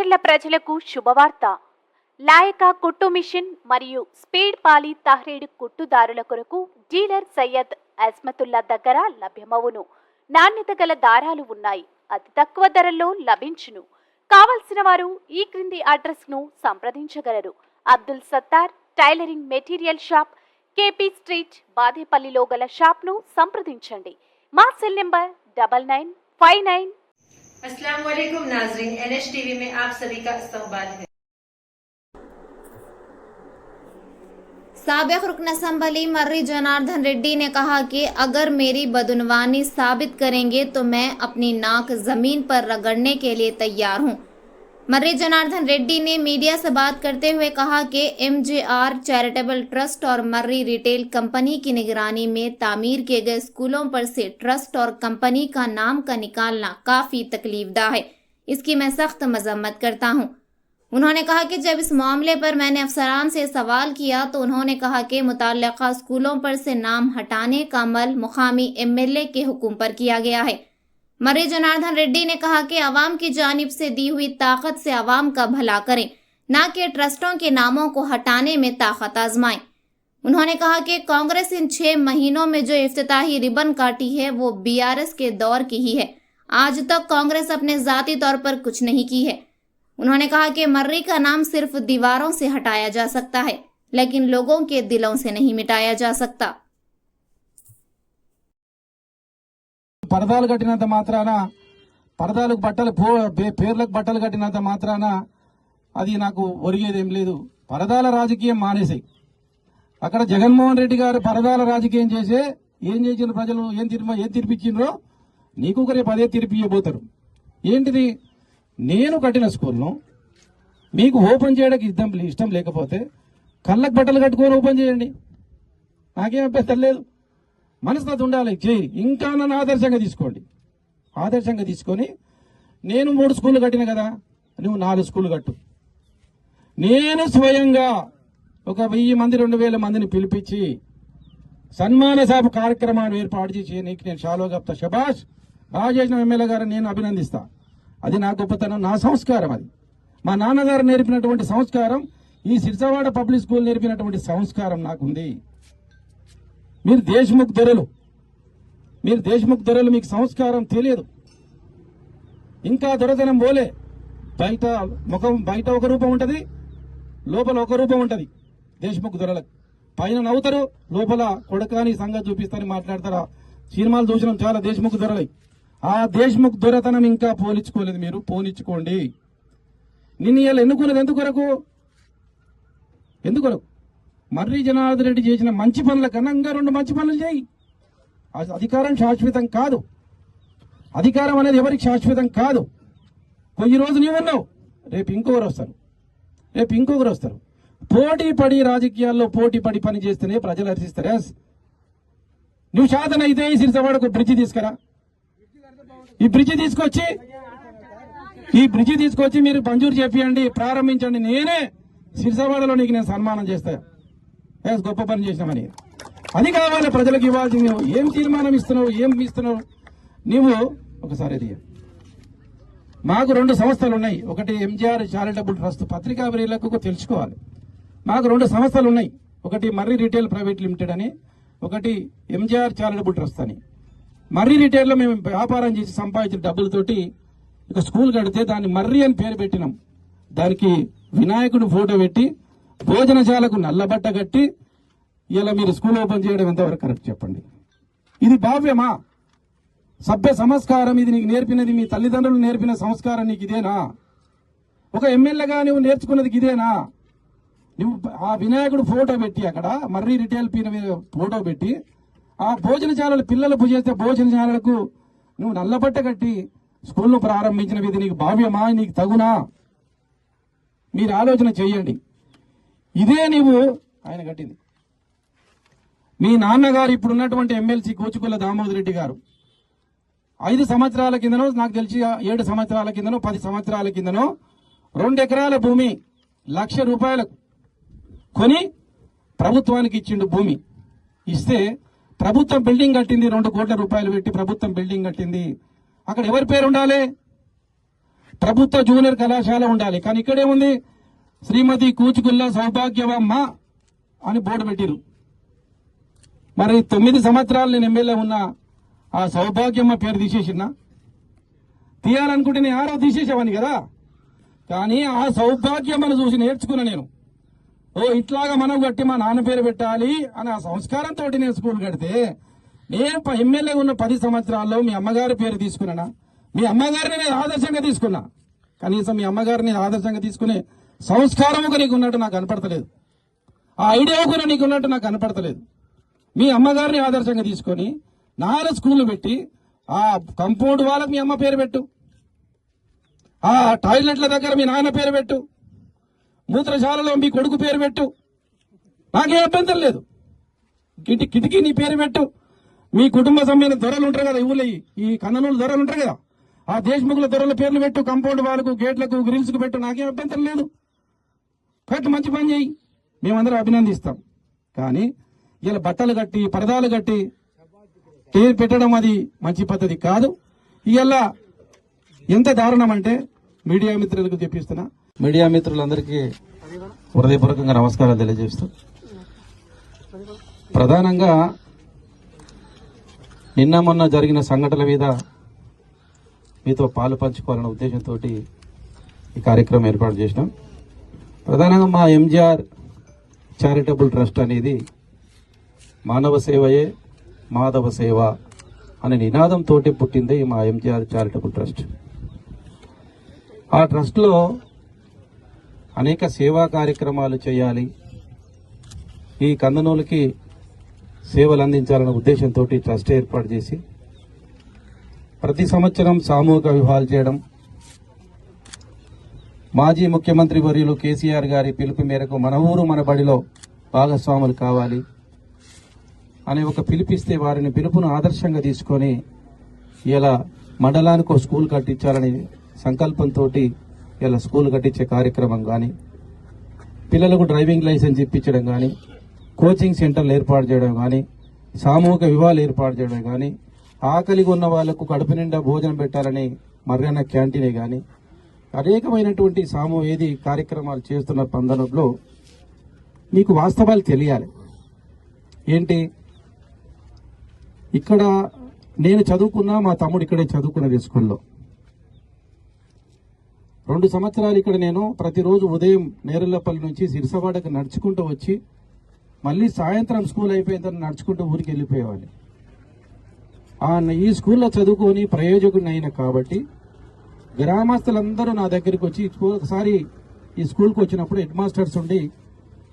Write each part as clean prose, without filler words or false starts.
మాచర్ల ప్రజలకు శుభవార్త. లాయక కుట్టు మిషన్ మరియు స్పీడ్ పాలి తహ్రీడ్ కుట్టుదారుల కొరకు డీలర్ సయ్యద్ అజ్మతుల్లా దగ్గర లభ్యమవును. నాణ్యత గల దారాలు ఉన్నాయి. అతి తక్కువ ధరల్లో లభించును. కావలసిన వారు ఈ క్రింది అడ్రస్ ను సంప్రదించగలరు. Abdul Sattar tailoring material shop, KP street, బాదేపల్లిలో గల షాప్ ను సంప్రదించండి. మా సెల్ నంబర్ 9959। अस्सलाम वालेकुम नाज़रीन, NH टीवी में आप सभी का इस्तकबाल है। साबिक रुकन असम्बली मर्री जनार्दन रेड्डी ने कहा कि अगर मेरी बदनवानी साबित करेंगे तो मैं अपनी नाक जमीन पर रगड़ने के लिए तैयार हूं। मर्री जनार्दन रेड्डी ने मीडिया से बात करते हुए कहा कि MJR चैरिटेबल ट्रस्ट और मर्री रिटेल कंपनी की निगरानी में तामीर किए गए स्कूलों पर से ट्रस्ट और कंपनी का नाम का निकालना काफ़ी तकलीफदा है। इसकी मैं सख्त मजम्मत करता हूं। उन्होंने कहा कि जब इस मामले पर मैंने अफसरान से सवाल किया तो उन्होंने कहा कि मुतल्लिका स्कूलों पर से नाम हटाने का अमल मुकामी MLA के हुक्म पर किया गया है। मर्री जनार्दन रेड्डी ने कहा कि अवाम की जानिब से दी हुई ताकत से अवाम का भला करें, न कि ट्रस्टों के नामों को हटाने में ताकत आजमाएं। उन्होंने कहा कि कांग्रेस इन 6 महीनों में जो इफ्तिताही रिबन काटी है वो BRS के दौर की ही है। आज तक कांग्रेस अपने जाती तौर पर कुछ नहीं की है। उन्होंने कहा कि मर्री का नाम सिर्फ दीवारों से हटाया जा सकता है, लेकिन लोगों के दिलों से नहीं मिटाया जा सकता। పరదాలు కట్టినంత మాత్రాన, పరదాలకు బట్టలు పేర్లకు బట్టలు కట్టినంత మాత్రాన అది నాకు ఒరిగేదేం లేదు. పరదాల రాజకీయం మానేసాయి. అక్కడ జగన్మోహన్ రెడ్డి గారు పరదాల రాజకీయం చేసే ఏం చేసిన ప్రజలు ఏం తీర్పిచ్చిండ్రో నీకు రేపు అదే తీర్పు ఇవ్వబోతారు. ఏంటిది? నేను కట్టిన స్కూల్ను మీకు ఓపెన్ చేయడానికి ఇష్టం లేకపోతే కళ్ళకు బట్టలు కట్టుకొని ఓపెన్ చేయండి, నాకేం అభ్యంతరం లేదు. మనస్తత్వం ఉండాలి, చేయి. ఇంకా నన్ను ఆదర్శంగా తీసుకోండి. ఆదర్శంగా తీసుకొని నేను 3 స్కూళ్ళు కట్టిన కదా, నువ్వు 4 స్కూళ్ళు కట్టు. నేను స్వయంగా ఒక 1000 మంది 2000 మందిని పిలిపించి సన్మాన సభ కార్యక్రమాన్ని ఏర్పాటు చేసి నీకు నేను షాలో కప్తా. శబాష్, బాగా చేసిన ఎమ్మెల్యే గారు, నేను అభినందిస్తా. అది నా గొప్పతనం, నా సంస్కారం. అది మా నాన్నగారు నేర్పినటువంటి సంస్కారం, ఈ సిరిసవాడ పబ్లిక్ స్కూల్ నేర్పినటువంటి సంస్కారం నాకుంది. మీరు దేశముఖ్ దొరలు, మీకు సంస్కారం తెలియదు. ఇంకా దొరతనం పోలే. బయట ఒక రూపం ఉంటుంది, లోపల ఒక రూపం ఉంటుంది. దేశముఖ్ దొరలకు పైన నవ్వుతారు, లోపల కొడకాని సంగతి చూపిస్తారని మాట్లాడతారా? సినిమాలు చూసినాం చాలా దేశముఖ్ దొరలై. ఆ దేశముఖ్ దొరతనం ఇంకా పోల్చుకోలేదు. మీరు పోనిచ్చుకోండి. నిన్ను ఇలా ఎన్నుకున్నది ఎందుకొరకు? మర్రి జనార్దన్ రెడ్డి చేసిన మంచి పనుల కన్నా ఇంకా 2 మంచి పనులు చేయి. అధికారం శాశ్వతం కాదు. అధికారం అనేది ఎవరికి శాశ్వతం కాదు. కొన్ని రోజు నీవున్నావు, రేపు ఇంకొకరు వస్తారు. పోటీ పడి రాజకీయాల్లో పోటీ పడి పని చేస్తేనే ప్రజలు హర్షిస్తారు. నువ్వు శాతం అయితే ఈ సిరిసవాడకు బ్రిడ్జి తీసుకురా. ఈ బ్రిడ్జి తీసుకొచ్చి మీరు మంజూరు చేపియండి, ప్రారంభించండి. నేనే సిరిసవాడలో నీకు నేను సన్మానం చేస్తా. గొప్ప పని చేసినామని. అది కావాలి ప్రజలకు ఇవ్వాల్సింది. ఏం తీర్మానం ఇస్తున్నావు, ఏం ఇస్తున్నావు నీవు? ఒకసారి అది మాకు 2 సంస్థలు ఉన్నాయి. ఒకటి MJR చారిటబుల్ ట్రస్ట్, పత్రికా ప్రియులకు తెలుసుకోవాలి. మాకు 2 సంస్థలు ఉన్నాయి. ఒకటి మర్రి రిటైల్ ప్రైవేట్ లిమిటెడ్ అని, ఒకటి MJR చారిటబుల్ ట్రస్ట్ అని. మర్రి రిటైల్లో మేము వ్యాపారం చేసి సంపాదించిన డబ్బులతోటి ఒక స్కూల్ కడితే దాన్ని మర్రి అని పేరు పెట్టినాం. దానికి వినాయకుడు ఫోటో పెట్టి భోజనశాలకు నల్లబట్ట కట్టి ఇలా మీరు స్కూల్ ఓపెన్ చేయడం ఎంతవరకు కరెక్ట్ చెప్పండి? ఇది భావ్యమా? సభ్య సంస్కారం ఇది నీకు నేర్పినది, మీ తల్లిదండ్రులు నేర్పిన సంస్కారం నీకు ఇదేనా? ఒక ఎమ్మెల్యేగా నువ్వు నేర్చుకున్నది ఇదేనా? నువ్వు ఆ వినాయకుడు ఫోటో పెట్టి అక్కడ మర్రి రిటైల్ ఫోటో పెట్టి ఆ భోజనశాలలు పిల్లలు చేస్తే భోజనశాలలకు నువ్వు నల్లబట్ట కట్టి స్కూల్ను ప్రారంభించిన ఇది నీకు భావ్యమా? నీకు తగునా? మీరు ఆలోచన చేయండి. ఇదే ఆయన కట్టింది. మీ నాన్నగారు ఇప్పుడున్నటువంటి ఎమ్మెల్సీ కూచుకుల దామోదర్ రెడ్డి గారు 5 సంవత్సరాల కిందనో, నాకు తెలిసి 7 సంవత్సరాల కిందనో 10 సంవత్సరాల కిందనో 2 ఎకరాల భూమి ₹1,00,000 కొని ప్రభుత్వానికి ఇచ్చిండు. భూమి ఇస్తే ప్రభుత్వం బిల్డింగ్ కట్టింది. ₹2 కోట్ల పెట్టి ప్రభుత్వం బిల్డింగ్ కట్టింది. అక్కడ ఎవరి పేరు ఉండాలి? ప్రభుత్వ జూనియర్ కళాశాల ఉండాలి. కానీ ఇక్కడేముంది, శ్రీమతి కూచుకుల్ల సౌభాగ్యవమ్మ అని బోర్డు పెట్టిరు. మరి 9 సంవత్సరాలు నేను ఎమ్మెల్యే ఉన్నా ఆ సౌభాగ్యమ్మ పేరు తీసేసినా, తీయాలనుకుంటే నేను ఆరో తీసేసేవాని కదా. కానీ ఆ సౌభాగ్యమ్మను చూసి నేర్చుకున్నా నేను. ఇట్లాగా మనం కట్టి మా నాన్న పేరు పెట్టాలి అని ఆ సంస్కారంతో నేను స్కూల్ కడితే, నేను ఎమ్మెల్యే ఉన్న 10 సంవత్సరాల్లో మీ అమ్మగారి పేరు తీసుకున్నానా? మీ అమ్మగారిని నేను ఆదర్శంగా తీసుకున్నా. కనీసం మీ అమ్మగారిని ఆదర్శంగా తీసుకునే సంస్కారం ఒక నీకు ఉన్నట్టు నాకు కనపడతలేదు. ఆ ఐడియా కూడా నీకు ఉన్నట్టు నాకు కనపడతలేదు. మీ అమ్మగారిని ఆదర్శంగా తీసుకొని 4 స్కూళ్లు పెట్టి ఆ కంపౌండ్ వాళ్ళకి మీ అమ్మ పేరు పెట్టు, ఆ టాయిలెట్ల దగ్గర మీ నాన్న పేరు పెట్టు, మూత్రశాలలో మీ కొడుకు పేరు పెట్టు, నాకేం అభ్యంతరం లేదు. కిటికీ నీ పేరు పెట్టు. మీ కుటుంబ సభ్యుల దొరలు ఉంటారు కదా, ఊళ్ళో ఈ కన్ననూలు దొరలు ఉంటారు కదా, ఆ దేశముఖుల దొరల పేర్లు పెట్టు, కంపౌండ్ వాళ్ళకు, గేట్లకు, గ్రిల్స్ కు పెట్టు, నాకేం అభ్యంతరం లేదు. కట్టు, మంచి పని చేయి, మేమందరం అభినందిస్తాం. కానీ ఇలా బట్టలు కట్టి పరదాలు కట్టి పేరు పెట్టడం అది మంచి పద్ధతి కాదు. ఇలా ఎంత దారుణం అంటే మీడియా మిత్రులకు చెప్పిస్తున్నా. మీడియా మిత్రులందరికీ హృదయపూర్వకంగా నమస్కారాలు తెలియజేస్తూ, ప్రధానంగా నిన్న మొన్న జరిగిన సంఘటనల మీద మీతో పాలు పంచుకోవాలన్న ఉద్దేశంతో ఈ కార్యక్రమం ఏర్పాటు చేసినాం. ప్రధానంగా మా ఎంజీఆర్ చారిటబుల్ ట్రస్ట్ అనేది మానవ సేవయే మాధవ సేవ అనే నినాదంతో పుట్టింది మా ఎంజీఆర్ చారిటబుల్ ట్రస్ట్. ఆ ట్రస్ట్లో అనేక సేవా కార్యక్రమాలు చేయాలి, ఈ కందనూలుకి సేవలు అందించాలన్న ఉద్దేశంతో ట్రస్ట్ ఏర్పాటు చేసి ప్రతి సంవత్సరం సామూహిక వివాహాలు చేయడం, మాజీ ముఖ్యమంత్రి వర్యులు కేసీఆర్ గారి పిలుపు మేరకు మన ఊరు మన బడిలో భాగస్వాములు కావాలి అనే ఒక పిలిపిస్తే వారిని పిలుపును ఆదర్శంగా తీసుకొని ఇలా మండలానికి ఒక స్కూల్ కట్టించాలని సంకల్పంతో ఇలా స్కూల్ కట్టించే కార్యక్రమం కానీ, పిల్లలకు డ్రైవింగ్ లైసెన్స్ ఇప్పించడం కానీ, కోచింగ్ సెంటర్లు ఏర్పాటు చేయడం కానీ, సామూహిక వివాహాలు ఏర్పాటు చేయడం కానీ, ఆకలిగా ఉన్న వాళ్లకు కడుపు నిండా భోజనం పెట్టాలని మర్యాణ క్యాంటీనే కానీ అనేకమైనటువంటి సామూహిక కార్యక్రమాలు చేస్తున్న పందనంలో మీకు వాస్తవాలు తెలియాలి. ఏంటి, ఇక్కడ నేను చదువుకున్నా, మా తమ్ముడు ఇక్కడే చదువుకున్నది స్కూల్లో. 2 సంవత్సరాలు ఇక్కడ నేను ప్రతిరోజు ఉదయం నేరులపల్లి నుంచి సిరిసవాడకు నడుచుకుంటూ వచ్చి మళ్ళీ సాయంత్రం స్కూల్ అయిపోయిన తర్వాత నడుచుకుంటూ ఊరికి వెళ్ళిపోయేవాళ్ళు. ఈ స్కూల్లో చదువుకొని ప్రయోజకుడిని అయినా కాబట్టి గ్రామస్తులందరూ నా దగ్గరికి వచ్చి ఒకసారి ఈ స్కూల్కి వచ్చినప్పుడు హెడ్ మాస్టర్స్ ఉండి,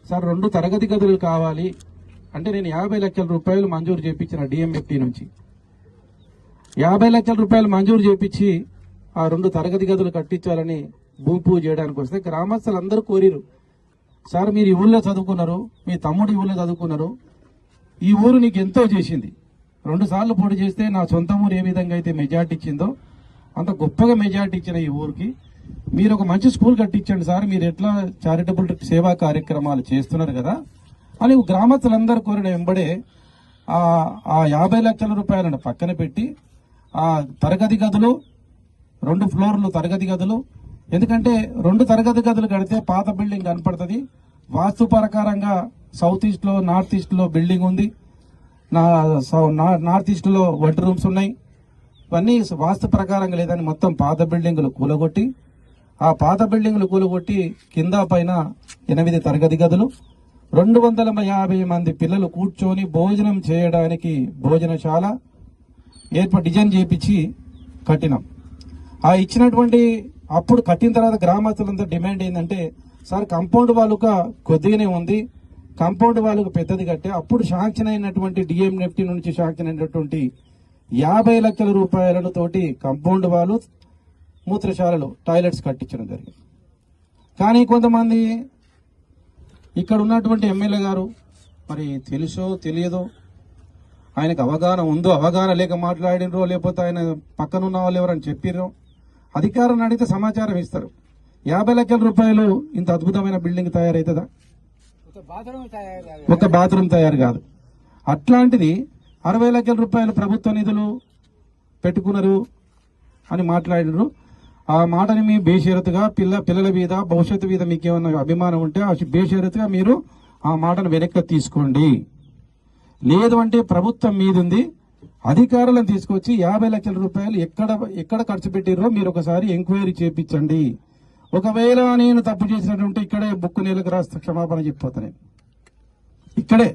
సార్ 2 తరగతి గదులు కావాలి అంటే నేను 50 లక్షల రూపాయలు మంజూరు చేయించిన డిఎంఎఫ్టీ నుంచి 50 లక్షల రూపాయలు మంజూరు చేయించి ఆ 2 తరగతి గదులు కట్టించాలని భూమి పూజ చేయడానికి వస్తే గ్రామస్తులందరూ కోరిరు, సార్ మీరు ఈ ఊళ్ళో చదువుకున్నారు, మీ తమ్ముడు ఈ ఊళ్ళో చదువుకున్నారు, ఈ ఊరు నీకు ఎంతో చేసింది, 2 సార్లు పోటీ చేస్తే నా సొంత ఊరు ఏ విధంగా అయితే మెజార్టీ ఇచ్చిందో అంత గొప్పగా మెజార్టీ ఇచ్చిన ఈ ఊరికి మీరు ఒక మంచి స్కూల్ కట్టించండి సార్, మీరు ఎట్లా చారిటబుల్ సేవా కార్యక్రమాలు చేస్తున్నారు కదా అని గ్రామస్తులందరూ కోరిన వెంబడే ఆ 50 లక్షల రూపాయలను పక్కన పెట్టి ఆ తరగతి గదులు 2 ఫ్లోర్లు తరగతి గదులు, ఎందుకంటే 2 తరగతి గదులు కడితే పాత బిల్డింగ్ కనపడుతుంది. వాస్తు ప్రకారంగా సౌత్ ఈస్ట్ లో నార్త్ ఈస్ట్ లో బిల్డింగ్ ఉంది, నార్త్ ఈస్ట్ లో వంట రూమ్స్ ఉన్నాయి, ఇవన్నీ వాస్తు ప్రకారంగా లేదని మొత్తం పాత బిల్డింగులు కూలగొట్టి ఆ పాత బిల్డింగులు కూలగొట్టి కింద పైన 8 తరగతి గదులు, 250 మంది పిల్లలు కూర్చొని భోజనం చేయడానికి భోజనశాల డిజైన్ చేయించి కట్టినాం. ఆ ఇచ్చినటువంటి అప్పుడు కట్టిన తర్వాత గ్రామస్తులంతా డిమాండ్ ఏంటంటే, సార్ కాంపౌండ్ వాళ్ళుగా కొద్దిగానే ఉంది, కాంపౌండ్ వాళ్ళకు పెద్దది కట్టే అప్పుడు శాంక్షన్ అయినటువంటి డిఎంఎఫ్టీ నుంచి శాంక్షన్ అయినటువంటి 50 లక్షల రూపాయలను తోటి కాంపౌండ్ వాళ్ళు మూత్రశాలలు టాయిలెట్స్ కట్టించడం జరిగింది. కానీ కొంతమంది ఇక్కడ ఉన్నటువంటి ఎమ్మెల్యే గారు మరి తెలుసో తెలియదో, ఆయనకు అవగాహన ఉందో అవగాహన లేక మాట్లాడినరో, లేకపోతే ఆయన పక్కన ఉన్న వాళ్ళు ఎవరని చెప్పిర్రో, అధికారాన్ని అడిగితే సమాచారం ఇస్తారు. 50 లక్షల రూపాయలు ఇంత అద్భుతమైన బిల్డింగ్ తయారవుతుందా? ఒక బాత్రూమ్ తయారు కాదు. అట్లాంటిది 60 లక్షల రూపాయలు ప్రభుత్వ నిధులు పెట్టుకున్నారు అని మాట్లాడినారు. ఆ మాటని మీ బేషరతుగా పిల్లల మీద భవిష్యత్తు మీద మీకు ఏమన్నా అభిమానం ఉంటే ఆ బేషరతుగా మీరు ఆ మాటను వెనక్కి తీసుకోండి. లేదు అంటే ప్రభుత్వం మీదుంది, అధికారులను తీసుకొచ్చి 50 లక్షల రూపాయలు ఎక్కడ ఖర్చు పెట్టిర్రో మీరు ఒకసారి ఎంక్వైరీ చేపించండి. ఒకవేళ నేను తప్పు చేసినట్టుంటే ఇక్కడే బుక్ నేలకు రాస్తా, క్షమాపణ చెప్పిపోతాను ఇక్కడే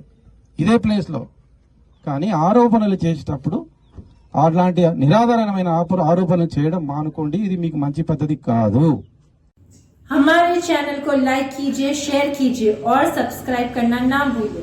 ఇదే ప్లేస్ లో. కానీ ఆరోపణలు చేసేటప్పుడు అలాంటి నిరాధారమైన ఆరోపణలు చేయడం మానుకోండి. ఇది మీకు మంచి పద్ధతి కాదు. हमारे चैनल को लाइक कीजिए, शेयर कीजिए और सब्सक्राइब करना ना भूलिए।